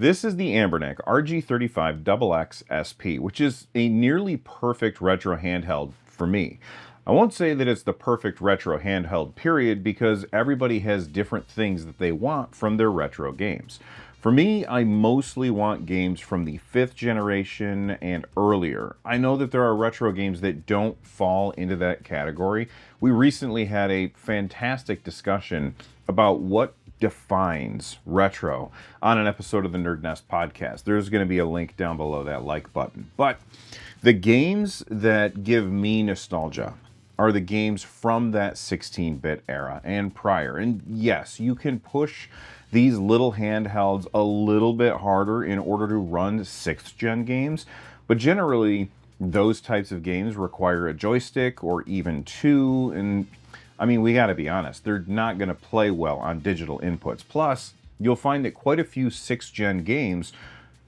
This is the Anbernic RG35XXSP, which is a nearly perfect retro handheld for me. I won't say that it's the perfect retro handheld period because everybody has different things that they want from their retro games. For me, I mostly want games from the 5th generation and earlier. I know that there are retro games that don't fall into that category. We recently had a fantastic discussion about what defines retro on an episode of the NerdNest podcast. There's going to be a link down below that like button. But the games that give me nostalgia are the games from that 16-bit era and prior. And yes, you can push these little handhelds a little bit harder in order to run 6th gen games, but generally those types of games require a joystick or even two, and I mean, we gotta be honest, they're not gonna play well on digital inputs. Plus, you'll find that quite a few 6th gen games,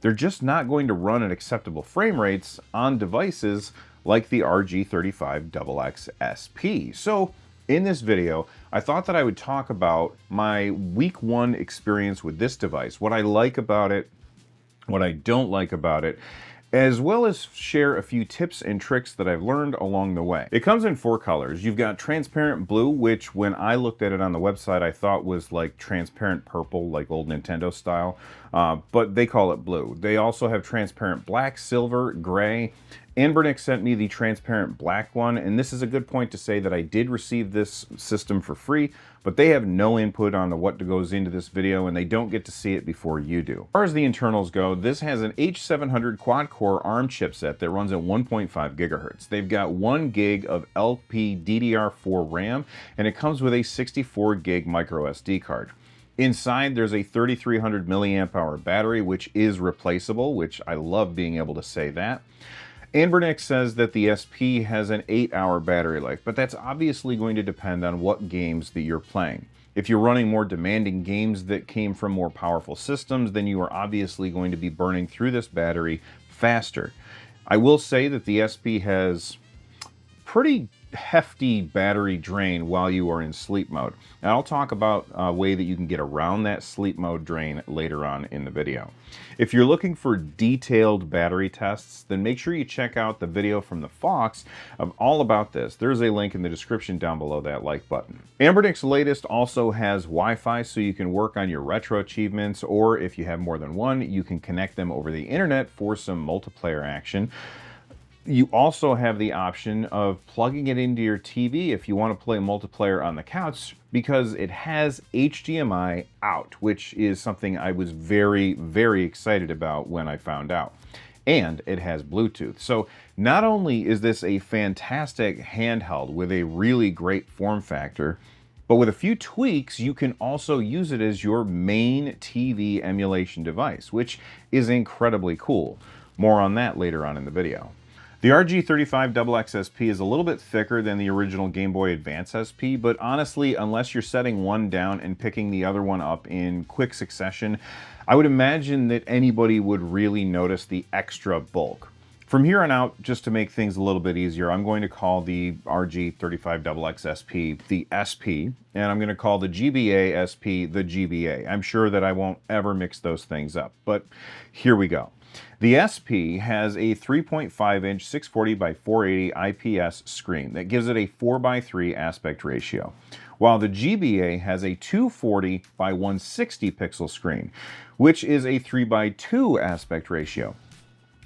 they're just not going to run at acceptable frame rates on devices like the RG35XXSP. So in this video, I thought that I would talk about my week 1 experience with this device, what I like about it, what I don't like about it, as well as share a few tips and tricks that I've learned along the way. It comes in 4 colors. You've got transparent blue, which when I looked at it on the website, I thought was like transparent purple, like old Nintendo style, but they call it blue. They also have transparent black, silver, gray. Anbernic sent me the transparent black one, and this is a good point to say that I did receive this system for free, but they have no input on what goes into this video, and they don't get to see it before you do. As far as the internals go, this has an H700 quad-core ARM chipset that runs at 1.5 gigahertz. They've got 1 gig of LPDDR4 RAM, and it comes with a 64 gig micro SD card. Inside, there's a 3300 milliamp hour battery, which is replaceable, which I love being able to say that. Anbernic says that the SP has an 8-hour battery life, but that's obviously going to depend on what games that you're playing. If you're running more demanding games that came from more powerful systems, then you are obviously going to be burning through this battery faster. I will say that the SP has pretty hefty battery drain while you are in sleep mode. And I'll talk about a way that you can get around that sleep mode drain later on in the video. If you're looking for detailed battery tests, then make sure you check out the video from the Fox of all about this. There's a link in the description down below that like button. Anbernic's latest also has Wi-Fi, so you can work on your retro achievements, or if you have more than one, you can connect them over the internet for some multiplayer action. You also have the option of plugging it into your TV if you want to play multiplayer on the couch, because it has HDMI out, which is something I was very, very excited about when I found out. And it has Bluetooth. So not only is this a fantastic handheld with a really great form factor, but with a few tweaks, you can also use it as your main TV emulation device, which is incredibly cool. More on that later on in the video. The RG35XXSP is a little bit thicker than the original Game Boy Advance SP, but honestly, unless you're setting one down and picking the other one up in quick succession, I would imagine that anybody would really notice the extra bulk. From here on out, just to make things a little bit easier, I'm going to call the RG35XXSP the SP, and I'm going to call the GBA SP the GBA. I'm sure that I won't ever mix those things up, but here we go. The SP has a 3.5-inch 640 by 480 IPS screen that gives it a 4:3 aspect ratio, while the GBA has a 240 by 160 pixel screen, which is a 3:2 aspect ratio.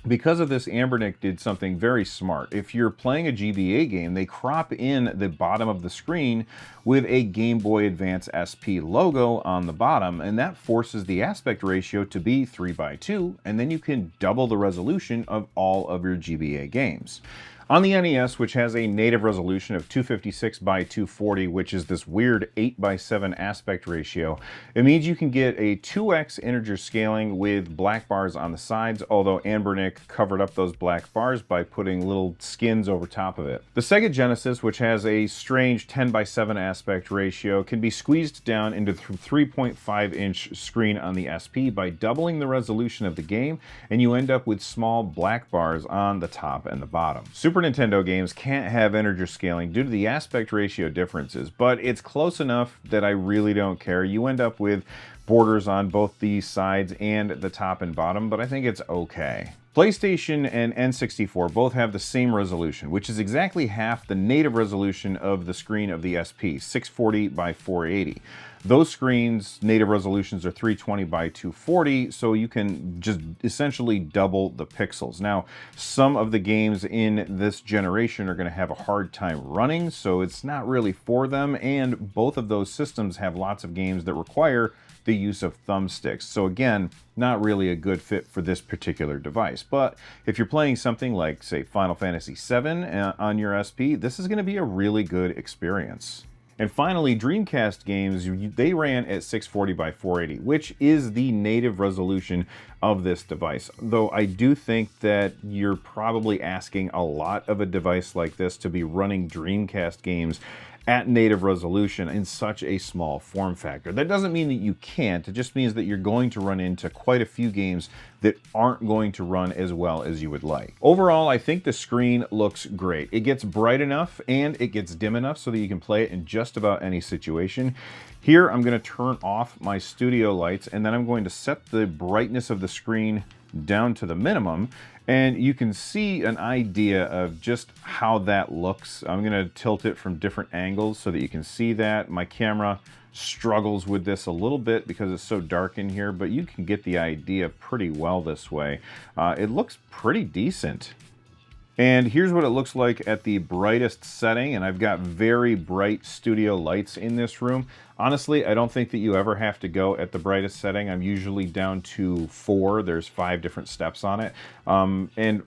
Because of this, Anbernic did something very smart. If you're playing a GBA game, they crop in the bottom of the screen with a Game Boy Advance SP logo on the bottom, and that forces the aspect ratio to be 3:2, and then you can double the resolution of all of your GBA games. On the NES, which has a native resolution of 256 by 240, which is this weird 8:7 aspect ratio, it means you can get a 2x integer scaling with black bars on the sides, although Anbernic covered up those black bars by putting little skins over top of it. The Sega Genesis, which has a strange 10:7 aspect ratio, can be squeezed down into the 3.5-inch screen on the SP by doubling the resolution of the game, and you end up with small black bars on the top and the bottom. Super Nintendo games can't have integer scaling due to the aspect ratio differences, but it's close enough that I really don't care. You end up with borders on both the sides and the top and bottom, but I think it's okay. PlayStation and N64 both have the same resolution, which is exactly half the native resolution of the screen of the SP, 640 by 480. Those screens' native resolutions are 320 by 240, so you can just essentially double the pixels. Now, some of the games in this generation are going to have a hard time running, so it's not really for them, and both of those systems have lots of games that require the use of thumbsticks. So again, not really a good fit for this particular device. But if you're playing something like, say, Final Fantasy VII on your SP, this is going to be a really good experience. And finally, Dreamcast games, they ran at 640 by 480, which is the native resolution of this device. Though I do think that you're probably asking a lot of a device like this to be running Dreamcast games at native resolution in such a small form factor. That doesn't mean that you can't, it just means that you're going to run into quite a few games that aren't going to run as well as you would like. Overall, I think the screen looks great. It gets bright enough and it gets dim enough so that you can play it in just about any situation. Here, I'm going to turn off my studio lights and then I'm going to set the brightness of the screen down to the minimum, and you can see an idea of just how that looks. I'm going to tilt it from different angles so that you can see that. My camera struggles with this a little bit because it's so dark in here, but you can get the idea pretty well this way. It looks pretty decent. And here's what it looks like at the brightest setting, and I've got very bright studio lights in this room. Honestly, I don't think that you ever have to go at the brightest setting. I'm usually down to 4. There's 5 different steps on it. And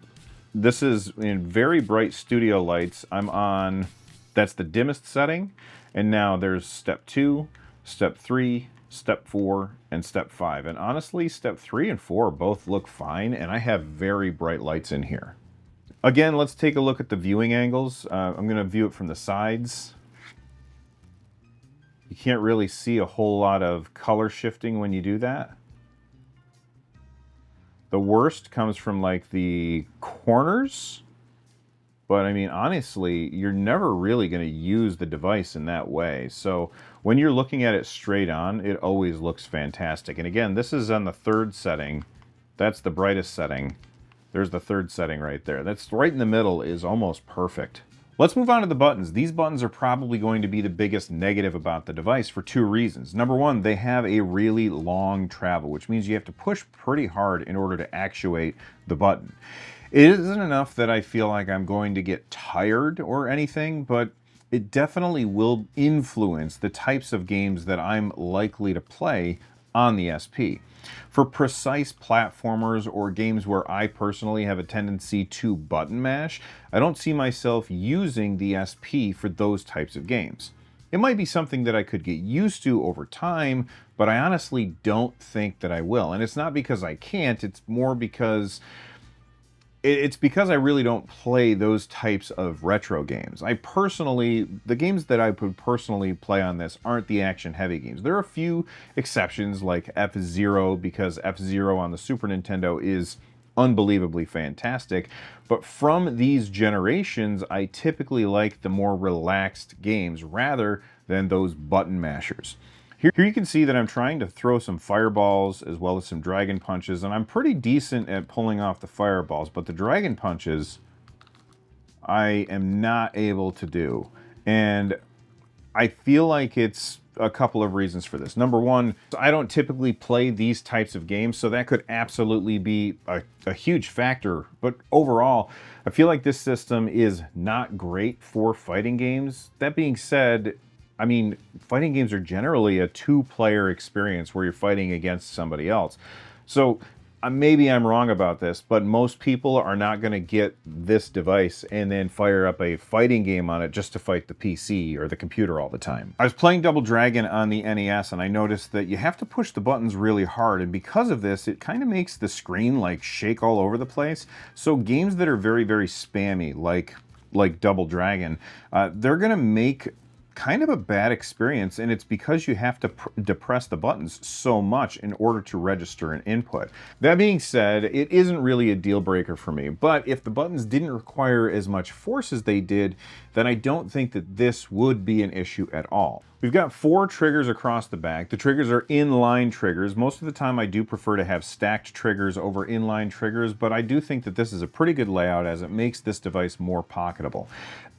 this is in very bright studio lights. I'm on, that's the dimmest setting. And now there's step 2, step 3, step 4, and step 5. And honestly, step 3 and 4 both look fine, and I have very bright lights in here. Again, let's take a look at the viewing angles. I'm going to view it from the sides. You can't really see a whole lot of color shifting when you do that. The worst comes from like the corners. But I mean, honestly, you're never really going to use the device in that way. So when you're looking at it straight on, it always looks fantastic. And again, this is on the 3rd setting. That's the brightest setting. There's the 3rd setting right there. That's right in the middle, is almost perfect. Let's move on to the buttons. These buttons are probably going to be the biggest negative about the device for 2 reasons. Number 1, they have a really long travel, which means you have to push pretty hard in order to actuate the button. It isn't enough that I feel like I'm going to get tired or anything, but it definitely will influence the types of games that I'm likely to play on the SP. For precise platformers or games where I personally have a tendency to button mash, I don't see myself using the SP for those types of games. It might be something that I could get used to over time, but I honestly don't think that I will. And it's not because I can't, it's more because I really don't play those types of retro games. The games that I would personally play on this aren't the action-heavy games. There are a few exceptions like F-Zero, because F-Zero on the Super Nintendo is unbelievably fantastic. But from these generations, I typically like the more relaxed games rather than those button mashers. Here you can see that I'm trying to throw some fireballs as well as some dragon punches, and I'm pretty decent at pulling off the fireballs, but the dragon punches I am not able to do. And I feel like it's a couple of reasons for this. Number 1, I don't typically play these types of games, so that could absolutely be a huge factor. But overall, I feel like this system is not great for fighting games. That being said, I mean, fighting games are generally a 2-player experience where you're fighting against somebody else. So maybe I'm wrong about this, but most people are not going to get this device and then fire up a fighting game on it just to fight the PC or the computer all the time. I was playing Double Dragon on the NES and I noticed that you have to push the buttons really hard, and because of this, it kind of makes the screen like shake all over the place. So games that are very, very spammy, like Double Dragon, they're going to make kind of a bad experience, and it's because you have to depress the buttons so much in order to register an input. That being said, it isn't really a deal breaker for me, but if the buttons didn't require as much force as they did, then I don't think that this would be an issue at all. We've got 4 triggers across the back. The triggers are inline triggers. Most of the time I do prefer to have stacked triggers over inline triggers, but I do think that this is a pretty good layout as it makes this device more pocketable.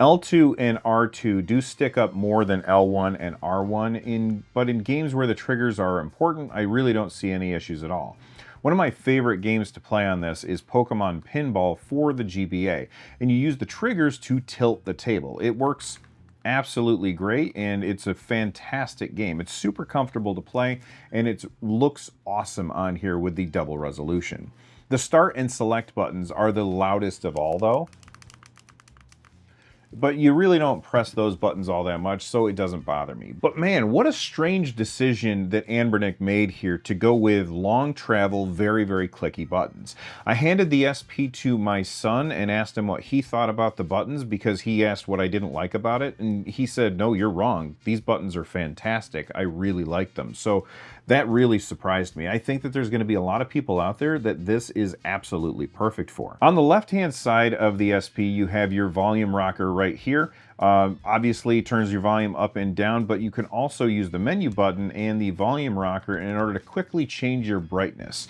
L2 and R2 do stick up more than L1 and R1, but in games where the triggers are important, I really don't see any issues at all. One of my favorite games to play on this is Pokemon Pinball for the GBA, and you use the triggers to tilt the table. It works absolutely great, and it's a fantastic game. It's super comfortable to play, and it looks awesome on here with the double resolution. The start and select buttons are the loudest of all, though. But you really don't press those buttons all that much, so it doesn't bother me. But man, what a strange decision that Anbernic made here to go with long travel, very, very clicky buttons. I handed the SP to my son and asked him what he thought about the buttons because he asked what I didn't like about it, and he said, no, you're wrong. These buttons are fantastic. I really like them. So that really surprised me. I think that there's going to be a lot of people out there that this is absolutely perfect for. On the left-hand side of the SP, you have your volume rocker right here. Obviously turns your volume up and down, but you can also use the menu button and the volume rocker in order to quickly change your brightness.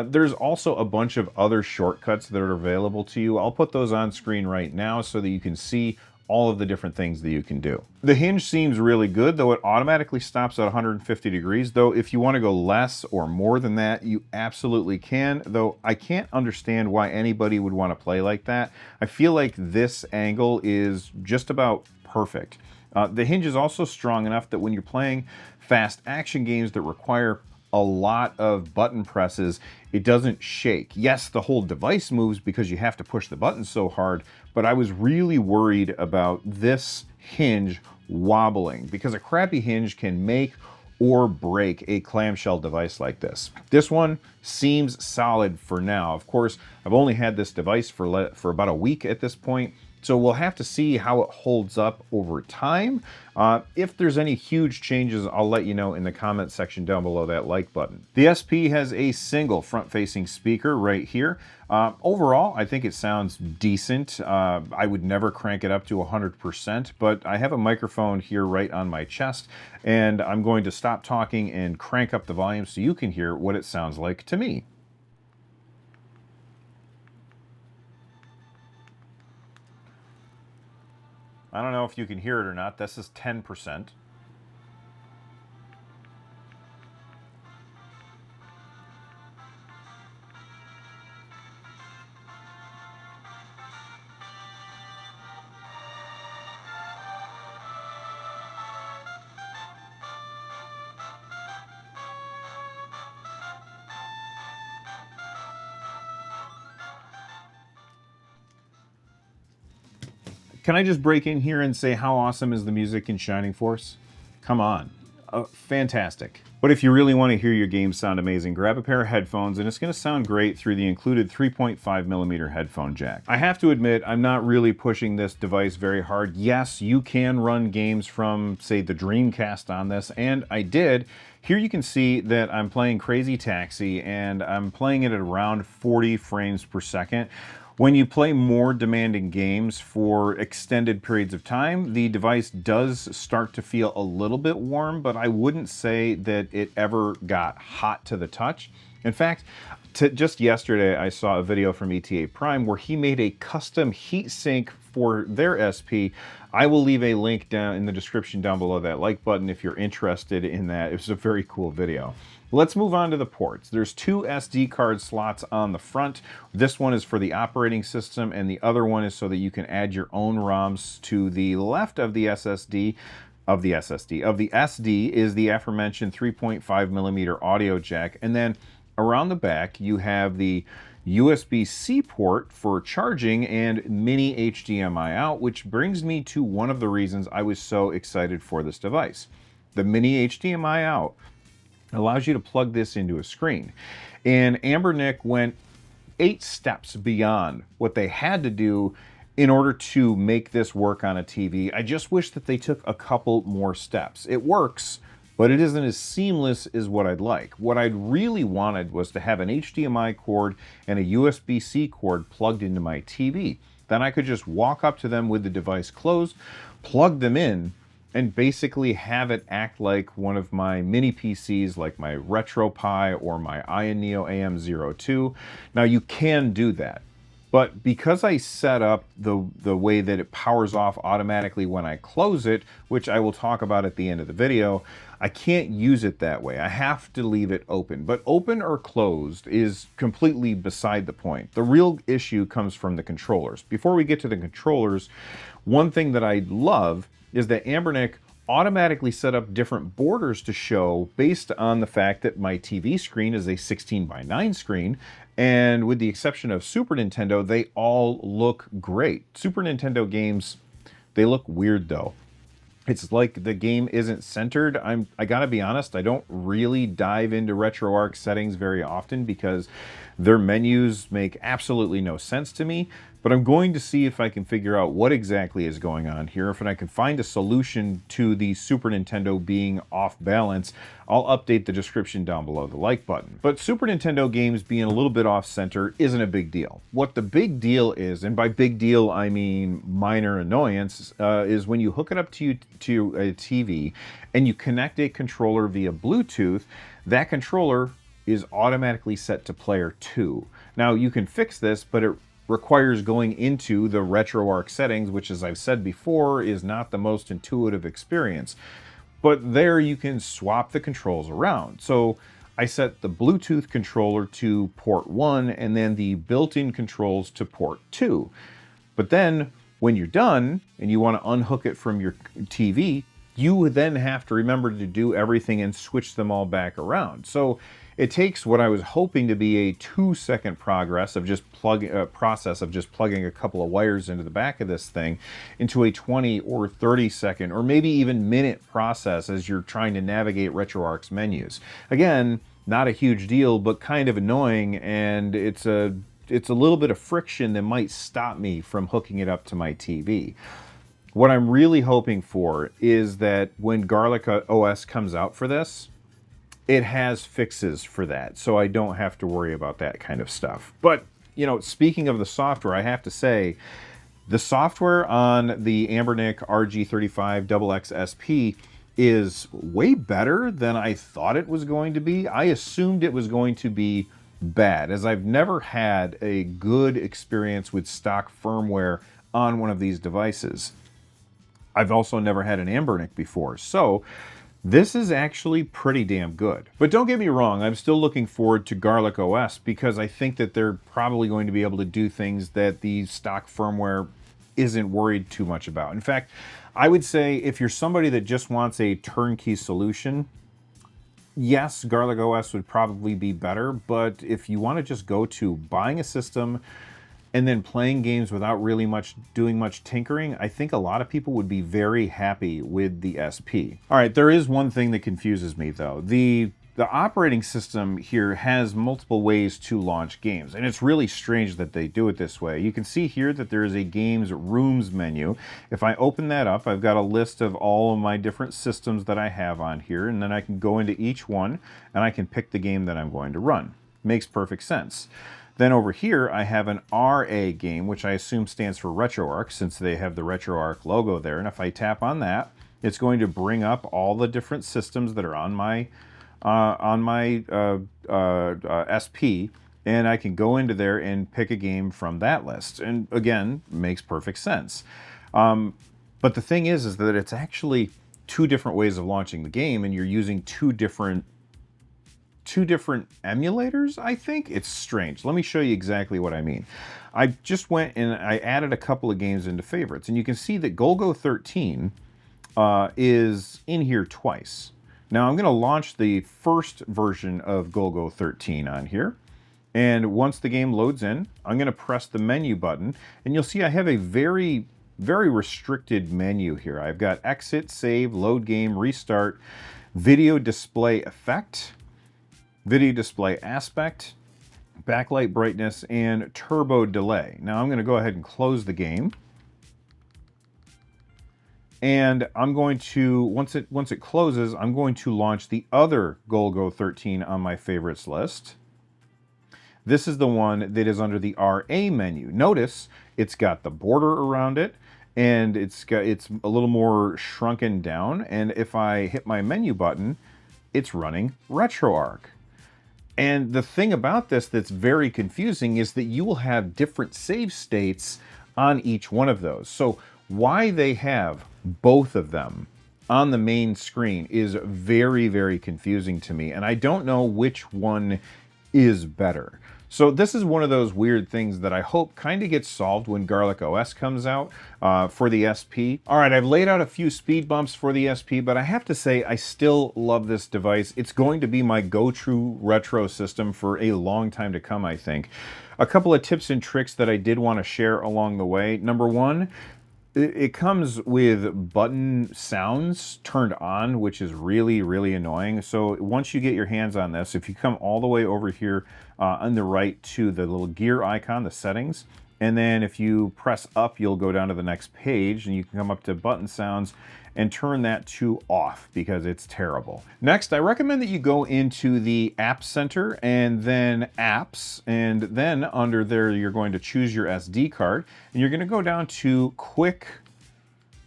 There's also a bunch of other shortcuts that are available to you. I'll put those on screen right now so that you can see all of the different things that you can do. The hinge seems really good, though it automatically stops at 150 degrees, though if you want to go less or more than that, you absolutely can, though I can't understand why anybody would want to play like that. I feel like this angle is just about perfect. The hinge is also strong enough that when you're playing fast action games that require a lot of button presses, it doesn't shake. Yes, the whole device moves because you have to push the buttons so hard, but I was really worried about this hinge wobbling because a crappy hinge can make or break a clamshell device like this. This one seems solid for now. Of course, I've only had this device for about a week at this point, so we'll have to see how it holds up over time. If there's any huge changes, I'll let you know in the comment section down below that like button. The SP has a single front-facing speaker right here. Overall, I think it sounds decent. I would never crank it up to 100%, but I have a microphone here right on my chest, and I'm going to stop talking and crank up the volume so you can hear what it sounds like to me. I don't know if you can hear it or not. This is 10%. Can I just break in here and say how awesome is the music in Shining Force? Come on. Fantastic. But if you really want to hear your games sound amazing, grab a pair of headphones and it's going to sound great through the included 3.5mm headphone jack. I have to admit, I'm not really pushing this device very hard. Yes, you can run games from, say, the Dreamcast on this, and I did. Here you can see that I'm playing Crazy Taxi and I'm playing it at around 40 frames per second. When you play more demanding games for extended periods of time, the device does start to feel a little bit warm, but I wouldn't say that it ever got hot to the touch. In fact, just yesterday I saw a video from ETA Prime where he made a custom heatsink for their SP. I will leave a link down in the description down below that like button if you're interested in that. It was a very cool video. Let's move on to the ports. There's 2 SD card slots on the front. This one is for the operating system and the other one is so that you can add your own ROMs. To the left of the SD is the aforementioned 3.5mm audio jack, and then around the back you have the USB-C port for charging and mini HDMI out, which brings me to one of the reasons I was so excited for this device. The mini HDMI out allows you to plug this into a screen. And Anbernic went 8 steps beyond what they had to do in order to make this work on a TV. I just wish that they took a couple more steps. It works, but it isn't as seamless as what I'd like. What I'd really wanted was to have an HDMI cord and a USB-C cord plugged into my TV. then I could just walk up to them with the device closed, plug them in, and basically have it act like one of my mini PCs, like my RetroPie or my Ion Neo AM02. Now you can do that, but because I set up the way that it powers off automatically when I close it, which I will talk about at the end of the video, I can't use it that way. I have to leave it open. But open or closed is completely beside the point. The real issue comes from the controllers. Before we get to the controllers, one thing that I love is that Anbernic automatically set up different borders to show based on the fact that my TV screen is a 16:9 screen, and with the exception of Super Nintendo, they all look great. Super Nintendo games, they look weird though. It's like the game isn't centered. I gotta be honest, I don't really dive into RetroArch settings very often because their menus make absolutely no sense to me, but I'm going to see if I can figure out what exactly is going on here. If I can find a solution to the Super Nintendo being off balance, I'll update the description down below the like button. But Super Nintendo games being a little bit off center isn't a big deal. What the big deal is, and by big deal I mean minor annoyance, is when you hook it up to a TV and you connect a controller via Bluetooth, that controller is automatically set to player 2. Now you can fix this, but it requires going into the RetroArch settings, which, as I've said before, is not the most intuitive experience. But there you can swap the controls around. So I set the Bluetooth controller to port 1 and then the built-in controls to port 2. But then when you're done and you want to unhook it from your TV, you then have to remember to do everything and switch them all back around. So it takes what I was hoping to be a 2-second process of just plugging a couple of wires into the back of this thing into a 20 or 30 second or maybe even minute process as you're trying to navigate RetroArch's menus. Again, not a huge deal, but kind of annoying, and it's a little bit of friction that might stop me from hooking it up to my TV. What I'm really hoping for is that when Garlic OS comes out for this, it has fixes for that, so I don't have to worry about that kind of stuff. But, you know, speaking of the software, I have to say, the software on the Anbernic RG35XXSP is way better than I thought it was going to be. I assumed it was going to be bad, as I've never had a good experience with stock firmware on one of these devices. I've also never had an Anbernic before, so this is actually pretty damn good. But don't get me wrong, I'm still looking forward to Garlic OS because I think that they're probably going to be able to do things that the stock firmware isn't worried too much about. In fact, I would say if you're somebody that just wants a turnkey solution, yes, Garlic OS would probably be better, but if you want to just go to buying a system and then playing games without really doing much tinkering, I think a lot of people would be very happy with the SP. All right, there is one thing that confuses me though. The operating system here has multiple ways to launch games, and it's really strange that they do it this way. You can see here that there is a Games Rooms menu. If I open that up, I've got a list of all of my different systems that I have on here, and then I can go into each one and I can pick the game that I'm going to run. Makes perfect sense. Then over here, I have an RA game, which I assume stands for RetroArch, since they have the RetroArch logo there. And if I tap on that, it's going to bring up all the different systems that are on my SP, and I can go into there and pick a game from that list. And again, makes perfect sense. But the thing is that it's actually 2 different ways of launching the game, and you're using two different emulators, I think. It's strange. Let me show you exactly what I mean. I just went and I added a couple of games into favorites, and you can see that Golgo 13 is in here twice. Now I'm going to launch the first version of Golgo 13 on here, and once the game loads in, I'm going to press the menu button, and you'll see I have a very restricted menu here. I've got exit, save, load game, restart, video display effect, video display aspect, backlight brightness, and turbo delay. Now I'm going to go ahead and close the game. And I'm going to, once it closes, I'm going to launch the other Golgo 13 on my favorites list. This is the one that is under the RA menu. Notice it's got the border around it, and it's a little more shrunken down, and if I hit my menu button, it's running RetroArch. And the thing about this that's very confusing is that you will have different save states on each one of those. So why they have both of them on the main screen is very, very confusing to me, and I don't know which one is better. So this is one of those weird things that I hope kind of gets solved when Garlic OS comes out for the SP. All right, I've laid out a few speed bumps for the SP, but I have to say I still love this device. It's going to be my go-to retro system for a long time to come, I think. A couple of tips and tricks that I did want to share along the way. Number one, it comes with button sounds turned on, which is really, really annoying. So once you get your hands on this, if you come all the way over here on the right to the little gear icon, the settings, and then if you press up, you'll go down to the next page, and you can come up to button sounds and turn that to off because it's terrible. Next, I recommend that you go into the App Center and then Apps, and then under there you're going to choose your SD card, and you're going to go down to Quick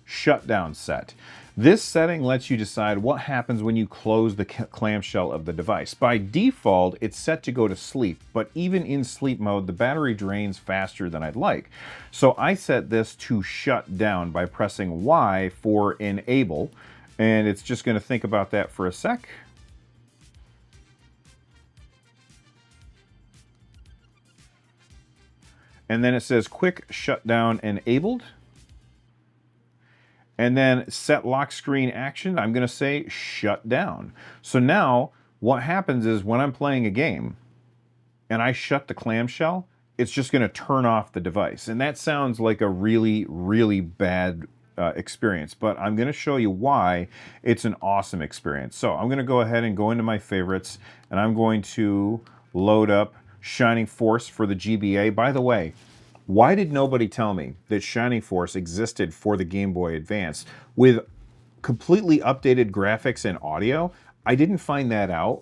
Shutdown Set. This setting lets you decide what happens when you close the clamshell of the device. By default, it's set to go to sleep, but even in sleep mode, the battery drains faster than I'd like. So I set this to shut down by pressing Y for enable, and it's just going to think about that for a sec. And then it says quick shutdown enabled. And then set lock screen action, I'm gonna say shut down. So now what happens is when I'm playing a game and I shut the clamshell, it's just gonna turn off the device. And that sounds like a really, really bad experience, but I'm gonna show you why it's an awesome experience. So I'm gonna go ahead and go into my favorites, and I'm going to load up Shining Force for the GBA. By the way, why did nobody tell me that Shining Force existed for the Game Boy Advance with completely updated graphics and audio? I didn't find that out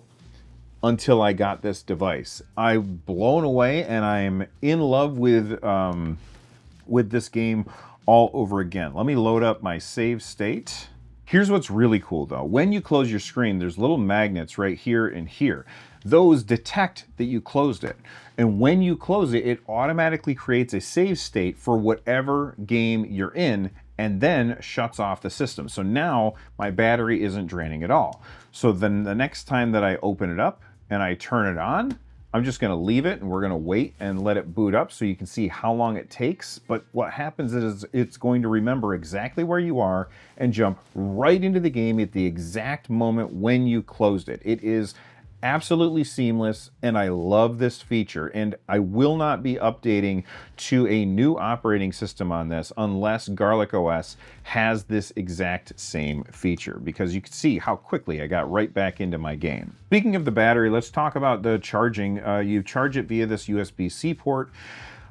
until I got this device. I'm blown away, and I'm in love with this game all over again. Let me load up my save state. Here's what's really cool though. When you close your screen, there's little magnets right here and here. Those detect that you closed it. And when you close it, it automatically creates a save state for whatever game you're in and then shuts off the system. So now my battery isn't draining at all. So then the next time that I open it up and I turn it on, I'm just gonna leave it and we're gonna wait and let it boot up so you can see how long it takes. But what happens is it's going to remember exactly where you are and jump right into the game at the exact moment when you closed it. It is absolutely seamless, and I love this feature, and I will not be updating to a new operating system on this unless Garlic OS has this exact same feature, because you can see how quickly I got right back into my game. Speaking of the battery, let's talk about the charging. You charge it via this USB-C port.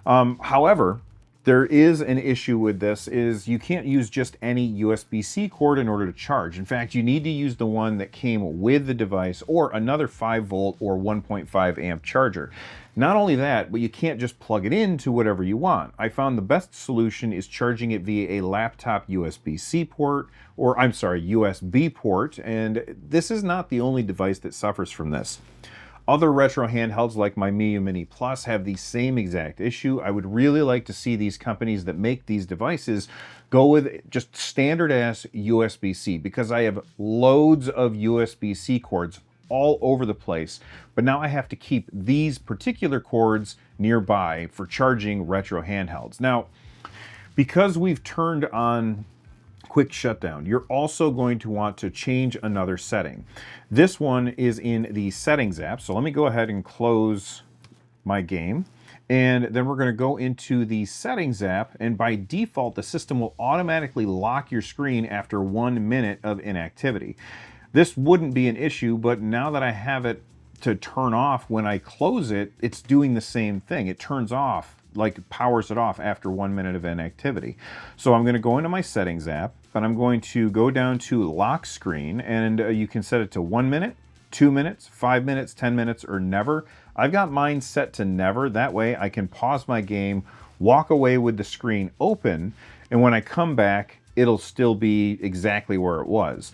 However, there is an issue with this, is you can't use just any USB-C cord in order to charge. In fact, you need to use the one that came with the device or another 5-volt or 1.5 amp charger. Not only that, but you can't just plug it into whatever you want. I found the best solution is charging it via a laptop USB-C port, or I'm sorry, USB port, and this is not the only device that suffers from this. Other retro handhelds like my Miyoo Mini Plus have the same exact issue. I would really like to see these companies that make these devices go with just standard-ass USB-C, because I have loads of USB-C cords all over the place, but now I have to keep these particular cords nearby for charging retro handhelds. Now, because we've turned on quick shutdown, you're also going to want to change another setting. This one is in the settings app. So let me go ahead and close my game. And then we're going to go into the settings app, and by default, the system will automatically lock your screen after 1 minute of inactivity. This wouldn't be an issue, but now that I have it to turn off when I close it, it's doing the same thing. It turns off, like powers it off after 1 minute of inactivity. So I'm going to go into my settings app, but I'm going to go down to lock screen, and you can set it to 1 minute, 2 minutes, 5 minutes, 10 minutes, or never. I've got mine set to never. That way I can pause my game, walk away with the screen open, and when I come back, it'll still be exactly where it was.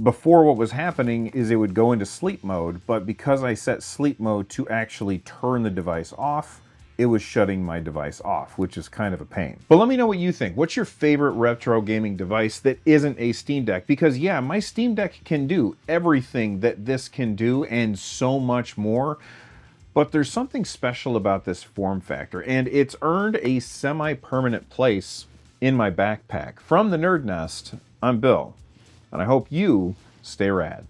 Before, what was happening is it would go into sleep mode, but because I set sleep mode to actually turn the device off, it was shutting my device off, which is kind of a pain. But let me know what you think. What's your favorite retro gaming device that isn't a Steam Deck? Because yeah, my Steam Deck can do everything that this can do and so much more, but there's something special about this form factor, and it's earned a semi-permanent place in my backpack. From the NerdNest, I'm Bill, and I hope you stay rad.